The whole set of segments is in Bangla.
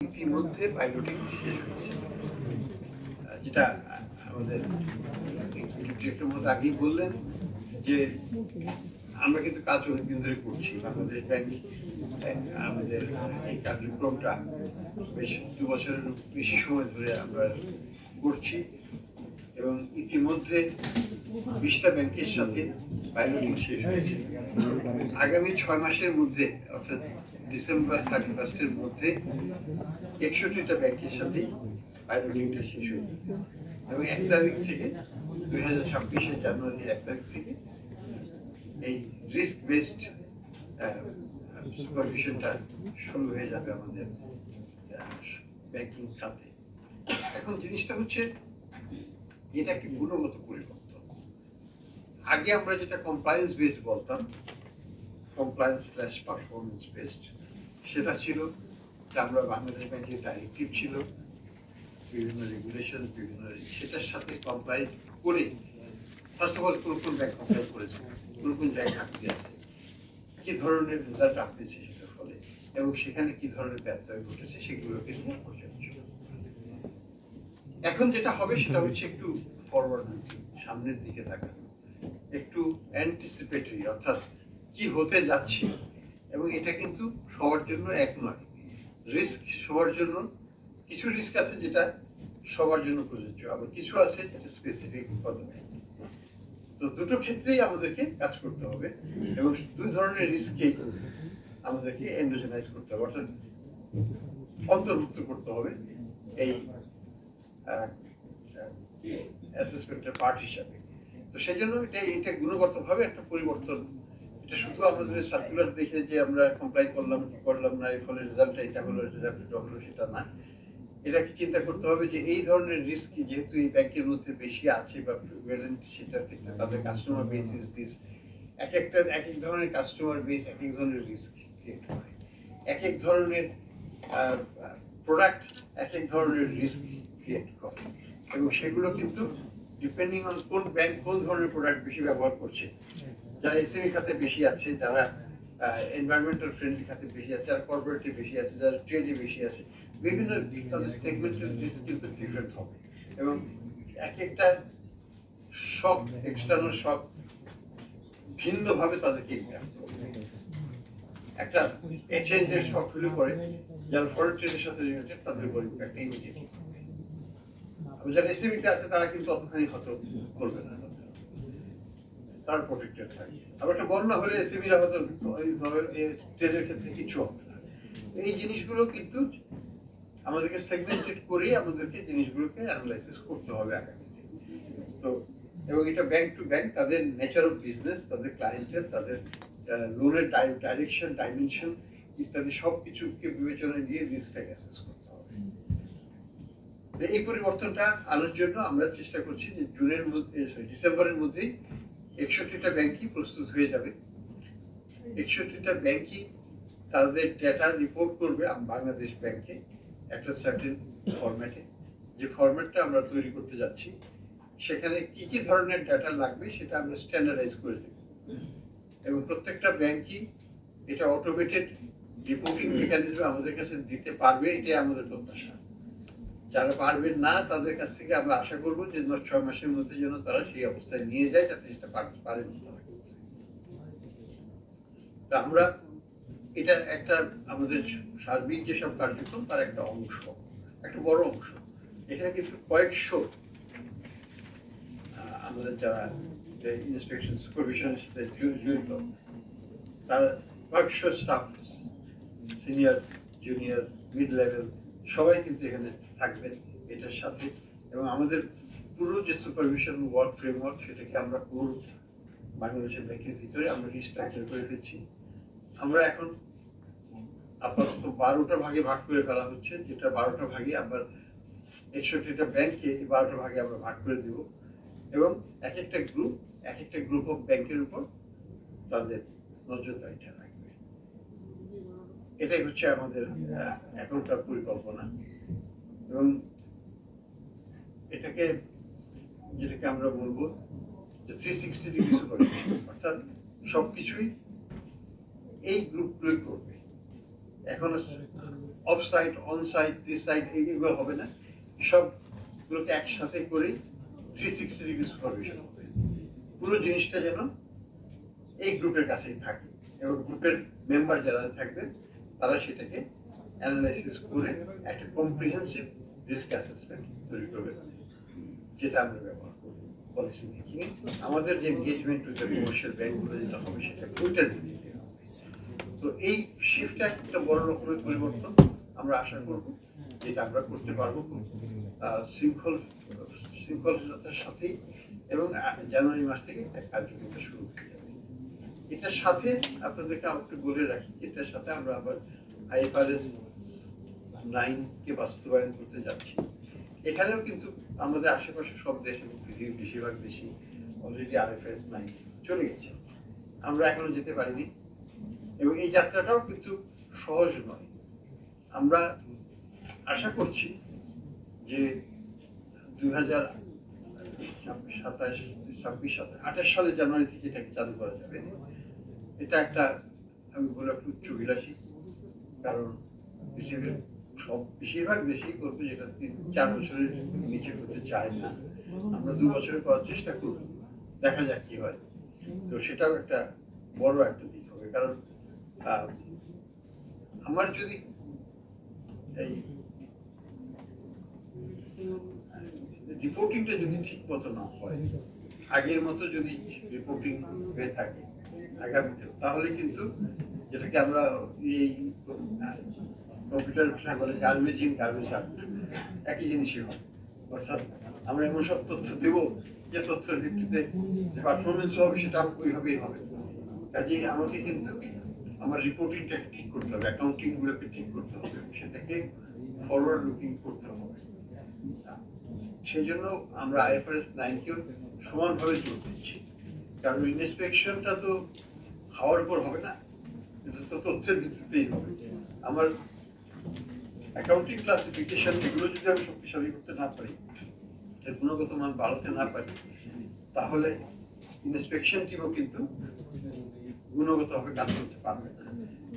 ইতিমধ্যে পাইলটিং শেষ হয়েছে, যেটা আমাদের একটু মতো আগেই বললেন যে আমরা কিন্তু কাজ অনেকদিন ধরে করছি। বাংলাদেশ ব্যাংক আমাদের এই কার্যক্রমটা বেশ 2 বছরের বেশি সময় ধরে আমরা করছি এবং ইতিমধ্যে 20টা ব্যাংকের সাথে পাইলটিং শেষ হয়েছে। আগামী 6 মাসের মধ্যে অর্থাৎ ডিসেম্বর 31-এর মধ্যে 61টা ব্যাংকের সাথে পাইলটিংটা শেষ হয়ে যাবে এবং 1 তারিখ থেকে 2026-এর জানুয়ারির 1 তারিখ থেকে এই রিস্ক বেসড সুপারভিশনটা শুরু হয়ে যাবে আমাদের ব্যাংকিং খাতে। এখন জিনিসটা হচ্ছে এটা একটি গুণগত পরিবর্তন। আগে আমরা যেটা কমপ্লায়েন্স বেসড বলতাম, কমপ্লায়েন্স/পারফরমেন্স বেসড, সেটা ছিল যে আমরা বাংলাদেশ ব্যাংকের ডাইরেক্টিভ ছিল, বিভিন্ন রেগুলেশন, বিভিন্ন সেটার সাথে কমপ্লাই করে ফার্স্ট অফ অল কোন ব্যাংক কমপ্লাই করেছে, কোন জায়গায় ঘাটতি আছে, কি ধরনের রেজাল্ট আসতেছে সেটার ফলে এবং সেখানে কি ধরনের ব্যত্যয় ঘটেছে সেগুলোকে নিয়ে পর্যালোচনা। এখন যেটা হবে সেটা হচ্ছে একটু ফরওয়ার্ড লুকিং, সামনের দিকে তাকানো, একটু অ্যান্টিসিপেটরি, অর্থাৎ কি হতে যাচ্ছে। এবং এটা কিন্তু সবার জন্য এক নয়। রিস্ক সবার জন্য, কিছু রিস্ক আছে যেটা সবার জন্য প্রযোজ্য, আবার কিছু আছে যেটা স্পেসিফিক পদ্ধতি। তো দুটো ক্ষেত্রেই আমাদেরকে কাজ করতে হবে এবং দুই ধরনের রিস্ককেই আমাদেরকে এন্ডোজেনাইজ করতে হবে, অর্থাৎ অন্তর্ভুক্ত করতে হবে এই অ্যাসেসমেন্টের পার্ট হিসাবে। তো সেই জন্য এটা গুণগতভাবে একটা পরিবর্তন। এটা শুধু আমাদের সার্কুলার দেখে যে আমরা কমপ্লাই করলাম কি করলাম না, এর ফলে রেজাল্টটা এটা হলো, রেজাল্টটা হলো, সেটা না। এটাকে চিন্তা করতে হবে যে এই ধরনের রিস্ক যেহেতু এই ব্যাংকের মধ্যে বেশি আছে বা প্রিভ্যালেন্ট, সেটার ক্ষেত্রে তাদের কাস্টমার বেস ইজ দিস, এক এক ধরনের কাস্টমার বেস এক এক ধরনের রিস্ক ক্রিয়েট করে, এক এক ধরনের প্রোডাক্ট এক এক ধরনের রিস্ক ক্রিয়েট করে এবং সেগুলো কিন্তু ডিপেন্ডিং অন কোন ব্যাংক কোন ধরনের প্রোডাক্ট বেশি ব্যবহার করছে। যারা এসএমই খাতে বেশি আছে, যারা এনভায়রনমেন্টাল ফ্রেন্ডলি খাতে বেশি আছে, যারা কর্পোরেটে বেশি আছে, যারা ট্রেডে বেশি আছে, বিভিন্ন সেগমেন্টের রিস্ক কিন্তু ডিফারেন্ট হবে এবং এক একটা শক, এক্সটার্নাল শক ভিন্নভাবে তাদেরকে ইম্প্যাক্ট করবে। একটা এক্সচেঞ্জের শক হলে পরে যারা ফরেন ট্রেডের সাথে রিলেটেড তাদের উপর ইম্প্যাক্ট ইমিডিয়েটলি হবে। যারা এসএমইতে আছে তারা কিন্তু অতখানি হয়তো করবে না, তার প্রোটেক্টেড থাকে। আবার একটা বন্যা হলে এসএমইরা হয়তো ট্রেডের ক্ষেত্রে কিছু হবে না। এই জিনিসগুলো কিন্তু আমাদেরকে সেগমেন্টেড করে আমাদেরকে জিনিসগুলোকে অ্যানালাইসিস করতে হবে আগামীতে। তো এবং এটা ব্যাংক টু ব্যাংক তাদের নেচার অফ বিজনেস, তাদের ক্লায়েন্টের, তাদের লোনের ডাইরেকশন, ডাইমেনশন ইত্যাদি সবকিছুকে বিবেচনায় নিয়ে রিস্কটাকে অ্যাসেস করতে হবে। এই পরিবর্তনটা আনার জন্য আমরা চেষ্টা করছি যে ডিসেম্বরের মধ্যেই 61টা ব্যাংকই প্রস্তুত হয়ে যাবে। 61টা ব্যাংকই তাদের ডেটা রিপোর্ট করবে বাংলাদেশ ব্যাংকে একটা সার্টেন ফরম্যাটে। যে ফরম্যাটটা আমরা তৈরি করতে যাচ্ছি সেখানে কি কি ধরনের ডেটা লাগবে সেটা আমরা স্ট্যান্ডার্ডাইজ করে দেব এবং প্রত্যেকটা ব্যাংকই এটা অটোমেটেড রিপোর্টিং মেকানিজম আমাদের কাছে দিতে পারবে, এটাই আমাদের প্রত্যাশা। যারা পারবেন না তাদের কাছ থেকে আমরা আশা করবো যে 6 মাসের মধ্যে যেন তারা সেই অবস্থায় নিয়ে যায় যাতে সেটা পারেন। তা আমরা এটা একটা আমাদের সার্বিক যেসব কার্যক্রম তার একটা অংশ, একটা বড় অংশ। এখানে কিন্তু কয়েকশো আমাদের যারা ইন্সপেকশন সুপারভিশনের সাথে জড়িত তার কয়েকশো staff, senior, junior, mid level সবাই কিন্তু এখানে থাকবেন এটার সাথে। এবং আমাদের পুরো যে সুপারভিশন ওয়ার্ক ফ্রেমওয়ার্ক সেটাকে আমরা পুরো বাংলাদেশের ব্যাংকের ভিতরে আমরা রিস্ট্রাকচার করে দিচ্ছি। আমরা এখন আপাতত 12টা ভাগে ভাগ করে ফেলা হচ্ছে, যেটা 12টা ভাগে আবার 61টা ব্যাংকে 12টা ভাগে আমরা ভাগ করে দিব এবং এক একটা গ্রুপ অফ ব্যাংকের উপর তাদের নজরদারিটা রাখবে। এটাই হচ্ছে আমাদের এখনকার পরিকল্পনা এবং যেটাকে আমরা বলবো যে 360 ডিগ্রি সুপারভিশন, অর্থাৎ সবকিছুই এই গ্রুপগুলোই করবে। এখনো off site, on site, this site, এগুলো হবে না। সবগুলোকে একসাথে করে 360 ডিগ্রি সুপারভিশন হবে। পুরো জিনিসটা যেন এই গ্রুপের কাছেই থাকে এবং গ্রুপের মেম্বার যারা থাকবেন তারা সেটাকে অ্যানালাইসিস করে একটা কম্প্রিহেন্সিভ রিস্ক অ্যাসেসমেন্ট তৈরি করবে, যেটা আমরা ব্যবহার করব পলিসি মেকিং এ। আমাদের যে এনগেজমেন্ট উইথ দ্য কমার্শিয়াল ব্যাংকগুলো যেটা হবে সেটা ওইটার ভিত্তিতে হবে। তো এই শিফটটা একটা বড় রকমের পরিবর্তন আমরা আশা করব, যেটা আমরা করতে পারবো শৃঙ্খলতার সাথেই, এবং জানুয়ারি মাস থেকে কার্যক্রমটা শুরু হয়ে যাবে। এটার সাথে আপনাদেরকে একটু বলে রাখি, এটার সাথে আমরা আবার IFRS 9 কে বাস্তবায়ন করতে যাচ্ছি। এখানেও কিন্তু আমাদের আশেপাশে সব দেশ এবং পৃথিবীর বেশিরভাগ দেশই অলরেডি IFRS 9 চলে গেছে, আমরা এখনো যেতে পারিনি এবং এই যাত্রাটাও কিন্তু সহজ নয়। আমরা আশা করছি যে 2027 সালের জানুয়ারি থেকে এটাকে চালু করা যাবে। এটা একটা, আমি বলবো, একটু উচ্চবিলাসী, কারণ পৃথিবীর বেশিরভাগ দেশেই করবে যেটা 3-4 বছরের নিচে করতে চায় না। আমরা 2 বছরে করার চেষ্টা করব, দেখা যাক কি হয়। তো সেটাও একটা বড় একটা দিক হবে, কারণ আমার যদি এই রিপোর্টিংটা যদি ঠিক মতো না হয়, আগের মতো যদি রিপোর্টিং হয়ে থাকে আগামীতে, তাহলে কিন্তু যেটাকে আমরা এই কম্পিউটার ভাষায় বলে গার্বেজ ইন গার্বেজ আউট, একই জিনিসই হবে। অর্থাৎ আমরা এমন সব তথ্য দেবো যে তথ্যের ভিত্তিতে যে পারফরমেন্স হবে সেটা ওইভাবেই হবে। কাজেই আমাকে কিন্তু আমার রিপোর্টিংটাকে ঠিক করতে হবে, অ্যাকাউন্টিং গুলোকে ঠিক করতে হবে, সেটাকে ফরওয়ার্ড লুকিং করতে হবে। সেই জন্য আমরা IFRS 9 কেও সমানভাবে জোর দিচ্ছি, কারণ ইন্সপেকশনটা তো খাওয়ার উপর হবে না, এটা তো তথ্যের ভিত্তিতেই হবে। আমার অ্যাকাউন্টিং ক্লাসিফিকেশন এগুলো যদি আমি শক্তিশালী করতে না পারি, এর গুণগত মান বাড়াতে না পারি, তাহলে ইন্সপেকশন টিমও কিন্তু গুণগতভাবে কাজ করতে পারবে না।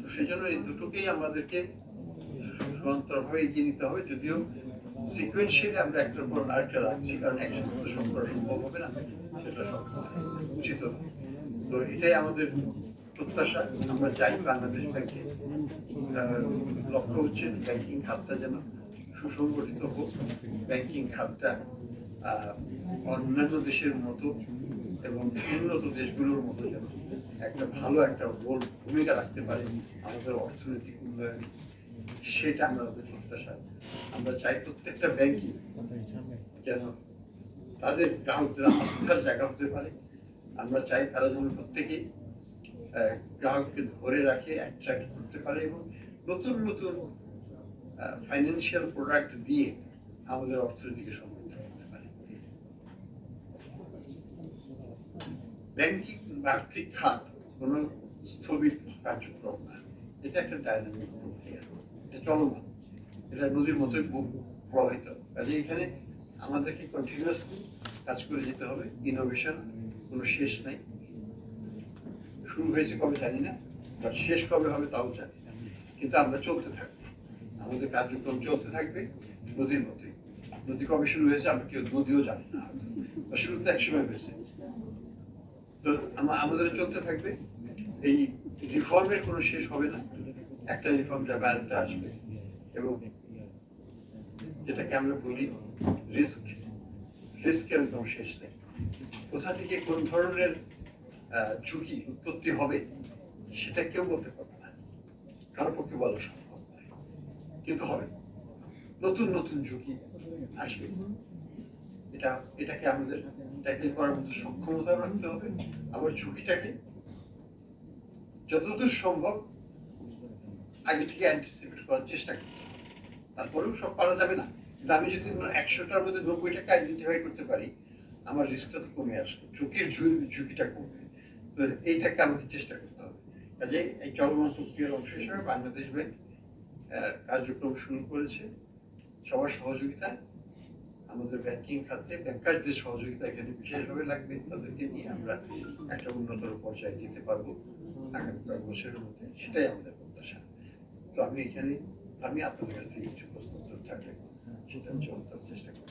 তো সেই জন্য এই দুটোকেই আমাদেরকে সমান্তরালভাবে এগিয়ে নিতে হবে, যদিও সিকুয়েন্সিয়ালি আমরা একটার পর আরেকটা রাখছি, কারণ একসাথে তো সব করা সম্ভব হবে না, সেটা উচিত হবে। তো এটাই আমাদের প্রত্যাশা। আমরা চাই বাংলাদেশ ব্যাংকে লক্ষ্য হচ্ছে ব্যাংকিং খাতটা যেন সুসংগঠিত হোক, ব্যাংকিং খাতটা অন্যান্য দেশের মতো এবং উন্নত দেশগুলোর মতো যেন একটা ভালো একটা ভূমিকা রাখতে পারে আমাদের অর্থনৈতিক উন্নয়নে, সেটা আমাদের প্রত্যাশা। আমরা চাই প্রত্যেকটা ব্যাংকই যেন তাদের গ্রাহকদের আস্থার জায়গা হতে পারে। আমরা চাই তারা যেন প্রত্যেকেই গ্রাহককে ধরে রাখে, অ্যাট্রাক্ট করতে পারে এবং নতুন নতুন ফাইন্যান্সিয়াল প্রোডাক্ট দিয়ে আমাদের অর্থনীতিকে সমৃদ্ধ করতে পারে। ব্যাংকিং আর্থিক খাত কোন স্থবির কার্যক্রম না, এটা একটা ডাইনামিক প্রক্রিয়া, এটা চলমান, এটা নদীর মতোই প্রবাহিত। কাজে এখানে আমাদেরকে কন্টিনিউয়াসলি কাজ করে যেতে হবে। ইনোভেশন কোনো শেষ নাই, শুরু হয়েছে কবে জানি না, বাট শেষ কবে হবে তাও জানি না, কিন্তু আমরা চলতে থাকবো, আমাদের কার্যক্রম চলতে থাকবে নদীর মতোই। নদী কবে শুরু হয়েছে আমরা কেউ নদীও জানি না, বা শুরুতে একসময় হয়েছে। তো আমাদের চলতে থাকবে, এই রিফর্মের কোনো শেষ হবে না, একটা রিফর্ম যাবে আরেকটা আসবে, এবং যেটাকে আমরা বলি রিস্কের কোনো শেষ নেই। কোথা থেকে কোন ধরনের ঝুঁকি উৎপত্তি হবে সেটা কেউ বলতে পারবে না, কারো পক্ষে বলা সম্ভব নয়, কিন্তু হবে, নতুন নতুন ঝুঁকি আসবে। এটাকে আমাদের ট্যাকেল করার মতো সক্ষমতা রাখতে হবে, আবার ঝুঁকিটাকে যতদূর সম্ভব আগে থেকে অ্যান্টিসিপেট করার চেষ্টা করতে হবে। তারপরেও সব পারা যাবে না, কিন্তু আমি যদি 100টার মধ্যে 90টাকে আইডেন্টিফাই করতে পারি, আমার রিস্কটা তো কমে আসবে, ঝুঁকিটা কমবে। তো এইটাকে আমাদের চেষ্টা করতে হবে। কাজে এই চলমান প্রক্রিয়ার অংশ হিসেবে বাংলাদেশ ব্যাংক কার্যক্রম শুরু করেছে সবার সহযোগিতায়। আমাদের ব্যাংকিং খাতে ব্যাংকারদের সহযোগিতা এখানে বিশেষভাবে লাগবে, তাদেরকে নিয়ে আমরা একটা উন্নতর পর্যায়ে যেতে পারবো আগামী কয়েক বছরের মধ্যে, সেটাই আমাদের প্রত্যাশা। তো আমি এখানে আমি আপনাদের কাছ থেকে কিছু প্রশ্ন উত্তর থাকলে সেটা আমি চেষ্টা করব।